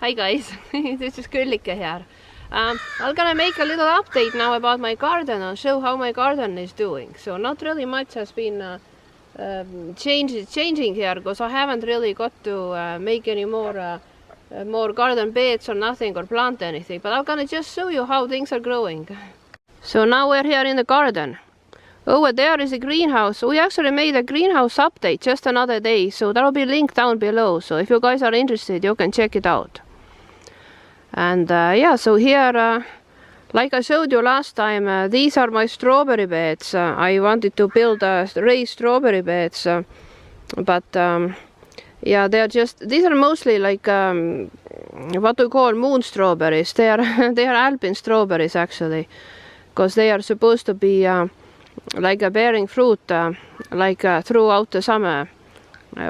Hi guys, this is Küllike here. I'm gonna make a little update now about my garden and show how my garden is doing. So not really much has been changing here because I haven't really got to make any more garden beds or nothing or plant anything. But I'm gonna just show you how things are growing. So now we're here in the garden. Over there is a greenhouse. We actually made a greenhouse update just another day, so that'll be linked down below. So if you guys are interested, you can check it out. And yeah, so here, like I showed you last time, these are my strawberry beds. I wanted to build raised strawberry beds, but yeah, these are mostly like what we call moon strawberries. They are alpine strawberries actually, because they are supposed to be like a bearing fruit throughout the summer,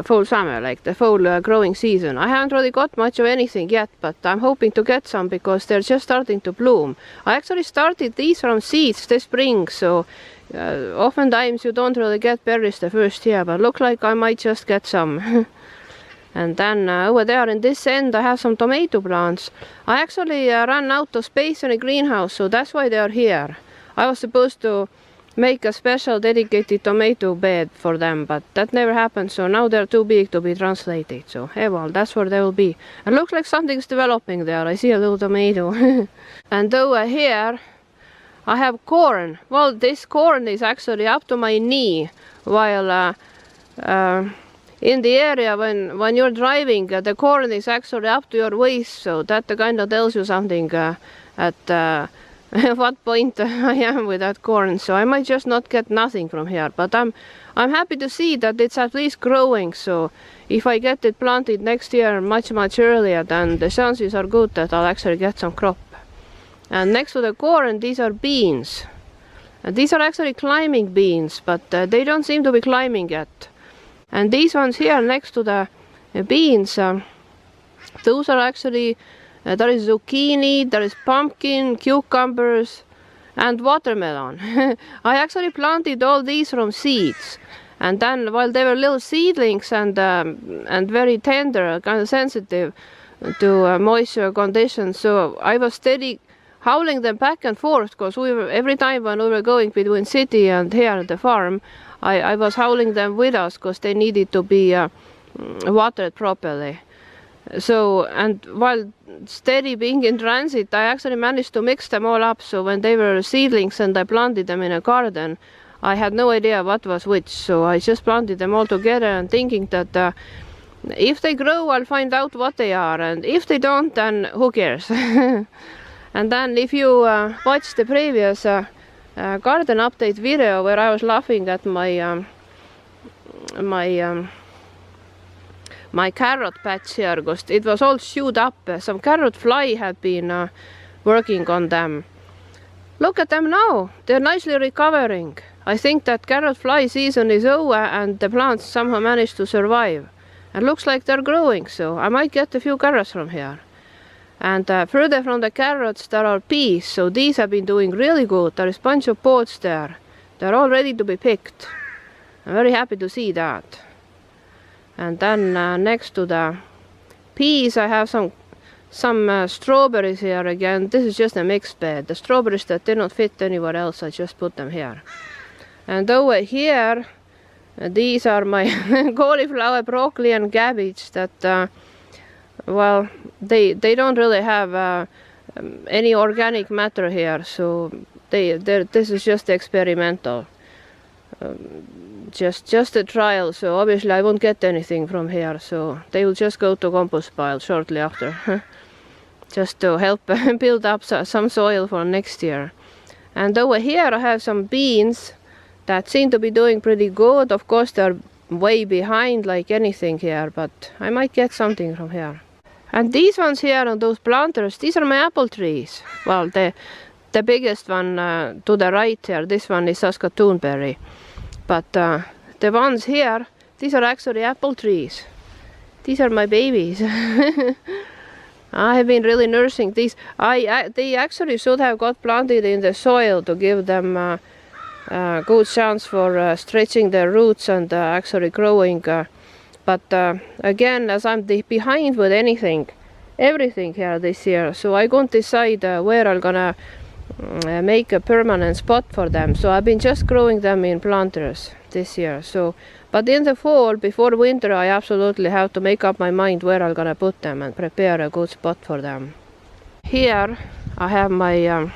full summer, like the full growing season. I haven't really got much of anything yet, but I'm hoping to get some because they're just starting to bloom. I actually started these from seeds this spring, so oftentimes you don't really get berries the first year, but look like I might just get some. And then over there in this end I have some tomato plants. I actually ran out of space in a greenhouse, so that's why they are here. I was supposed to make a special dedicated tomato bed for them, but that never happened, so now they're too big to be translated. So hey, well, that's where they will be. It looks like something's developing there. I see a little tomato. And over here I have corn. Well, this corn is actually up to my knee, while in the area when you're driving, the corn is actually up to your waist, so that kind of tells you something at what point I am with that corn. So I might just not get nothing from here, but I'm happy to see that it's at least growing. So if I get it planted next year much earlier, then the chances are good that I'll actually get some crop. And next to the corn, these are beans. And these are actually climbing beans, but they don't seem to be climbing yet. And these ones here next to the beans, those are actually there is zucchini, there is pumpkin, cucumbers, and watermelon. I actually planted all these from seeds, and then while they were little seedlings and very tender, kind of sensitive to moisture conditions, so I was steady hauling them back and forth, because every time when we were going between city and here at the farm, I was hauling them with us because they needed to be watered properly. So, and while steady being in transit, I actually managed to mix them all up. So when they were seedlings and I planted them in a garden, I had no idea what was which. So I just planted them all together and thinking that if they grow, I'll find out what they are. And if they don't, then who cares? And then if you watch the previous garden update video where I was laughing at my carrot patch here, because it was all chewed up. Some carrot fly had been working on them. Look at them now, they're nicely recovering. I think that carrot fly season is over and the plants somehow managed to survive. It looks like they're growing, so I might get a few carrots from here. And further from the carrots there are peas, so these have been doing really good. There is a bunch of pods there. They're all ready to be picked. I'm very happy to see that. And then next to the peas I have some strawberries here again. This is just a mixed bed. The strawberries that did not fit anywhere else, I just put them here. And over here, these are my cauliflower, broccoli and cabbage that, well, they don't really have any organic matter here, so this is just experimental. Just a trial, so obviously I won't get anything from here, so they will just go to compost pile shortly after. Just to help build up some soil for next year. And over here I have some beans that seem to be doing pretty good. Of course they're way behind like anything here, but I might get something from here. And these ones here on those planters, these are my apple trees. Well, the biggest one to the right here, this one is Saskatoonberry. But the ones here, these are actually apple trees. These are my babies. I have been really nursing these. They actually should have got planted in the soil to give them a good chance for stretching their roots and actually growing. But again, as I'm behind with anything, everything here this year, so I couldn't decide where I'm gonna make a permanent spot for them. So I've been just growing them in planters this year. So, but in the fall, before winter, I absolutely have to make up my mind where I'm gonna put them and prepare a good spot for them. Here I have my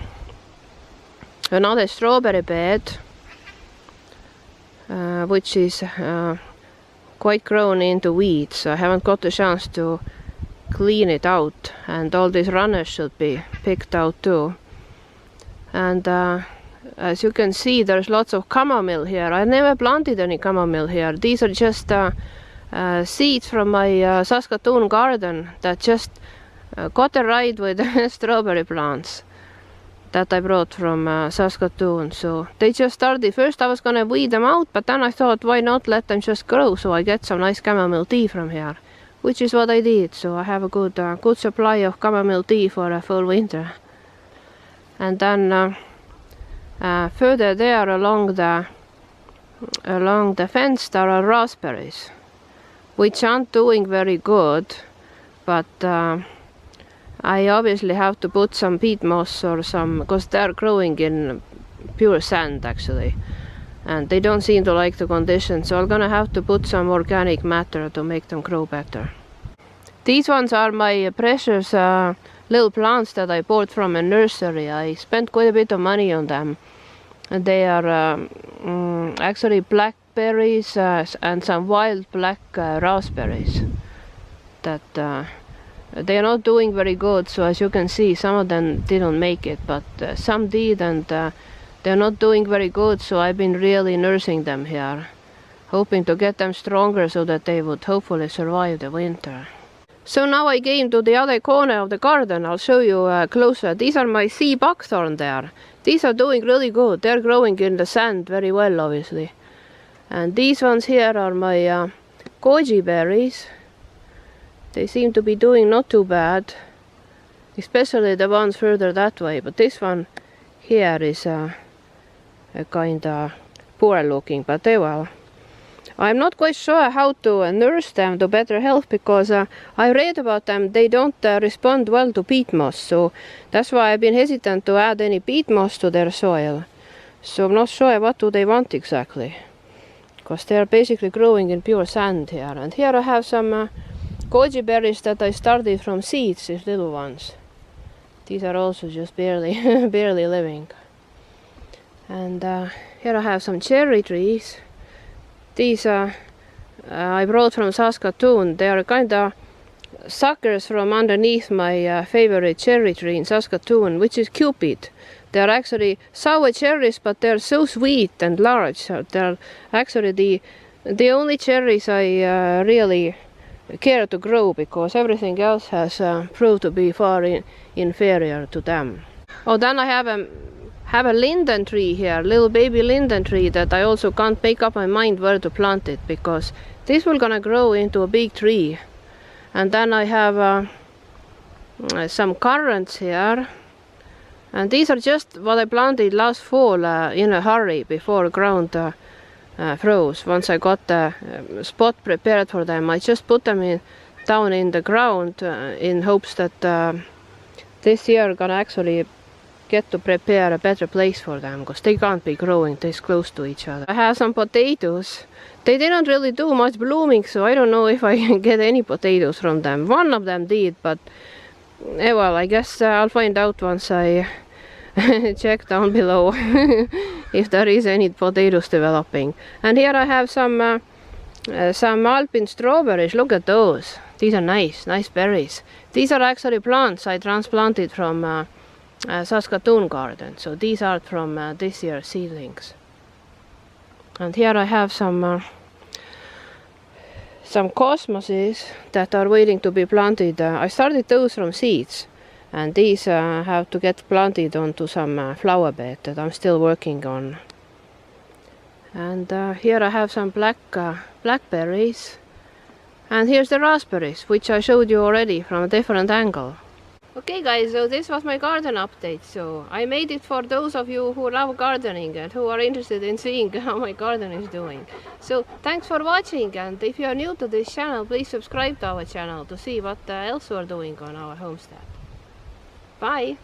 another strawberry bed, which is quite grown into weeds. So I haven't got the chance to clean it out, and all these runners should be picked out too. And as you can see, there's lots of chamomile here. I never planted any chamomile here. These are just seeds from my Saskatoon garden that just got a ride with strawberry plants that I brought from Saskatoon. So they just started. First I was gonna weed them out, but then I thought, why not let them just grow so I get some nice chamomile tea from here, which is what I did. So I have a good supply of chamomile tea for a full winter. And then further there along the fence there are raspberries, which aren't doing very good, but I obviously have to put some peat moss or some, because they're growing in pure sand actually, and they don't seem to like the conditions, so I'm gonna have to put some organic matter to make them grow better. These ones are my precious little plants that I bought from a nursery. I spent quite a bit of money on them. And they are actually blackberries and some wild black raspberries that they are not doing very good. So as you can see, some of them didn't make it, but some did, and they're not doing very good. So I've been really nursing them here, hoping to get them stronger so that they would hopefully survive the winter. So now I came to the other corner of the garden. I'll show you closer. These are my sea buckthorn there. These are doing really good. They're growing in the sand very well, obviously. And these ones here are my goji berries. They seem to be doing not too bad, especially the ones further that way. But this one here is a kind of poor looking, but they will. I'm not quite sure how to nurse them to better health, because I read about them. They don't respond well to peat moss, so that's why I've been hesitant to add any peat moss to their soil. So I'm not sure what do they want exactly, because they're basically growing in pure sand here. And here I have some goji berries that I started from seeds, these little ones. These are also just barely barely living. And here I have some cherry trees. These I brought from Saskatoon. They are kind of suckers from underneath my favorite cherry tree in Saskatoon, which is Cupid. They are actually sour cherries, but they're so sweet and large. So they're actually the only cherries I really care to grow, because everything else has proved to be far inferior to them. Oh, then I have a linden tree here, little baby linden tree, that I also can't make up my mind where to plant it, because this will gonna grow into a big tree. And then I have some currants here, and these are just what I planted last fall in a hurry before ground froze. Once I got the spot prepared for them, I just put them down in the ground in hopes that this year I'm gonna actually get to prepare a better place for them, because they can't be growing this close to each other. I have some potatoes. They didn't really do much blooming, so I don't know if I can get any potatoes from them. One of them did, but well, I guess I'll find out once I check down below if there is any potatoes developing. And here I have some alpine strawberries. Look at those. These are nice berries. These are actually plants I transplanted from Saskatoon garden, so these are from this year's seedlings. And here I have some cosmoses that are waiting to be planted. I started those from seeds, and these have to get planted onto some flower bed that I'm still working on. And here I have some blackberries, and here's the raspberries, which I showed you already from a different angle. Okay guys, so this was my garden update. So I made it for those of you who love gardening and who are interested in seeing how my garden is doing. So thanks for watching, and if you are new to this channel, please subscribe to our channel to see what else we're doing on our homestead. Bye!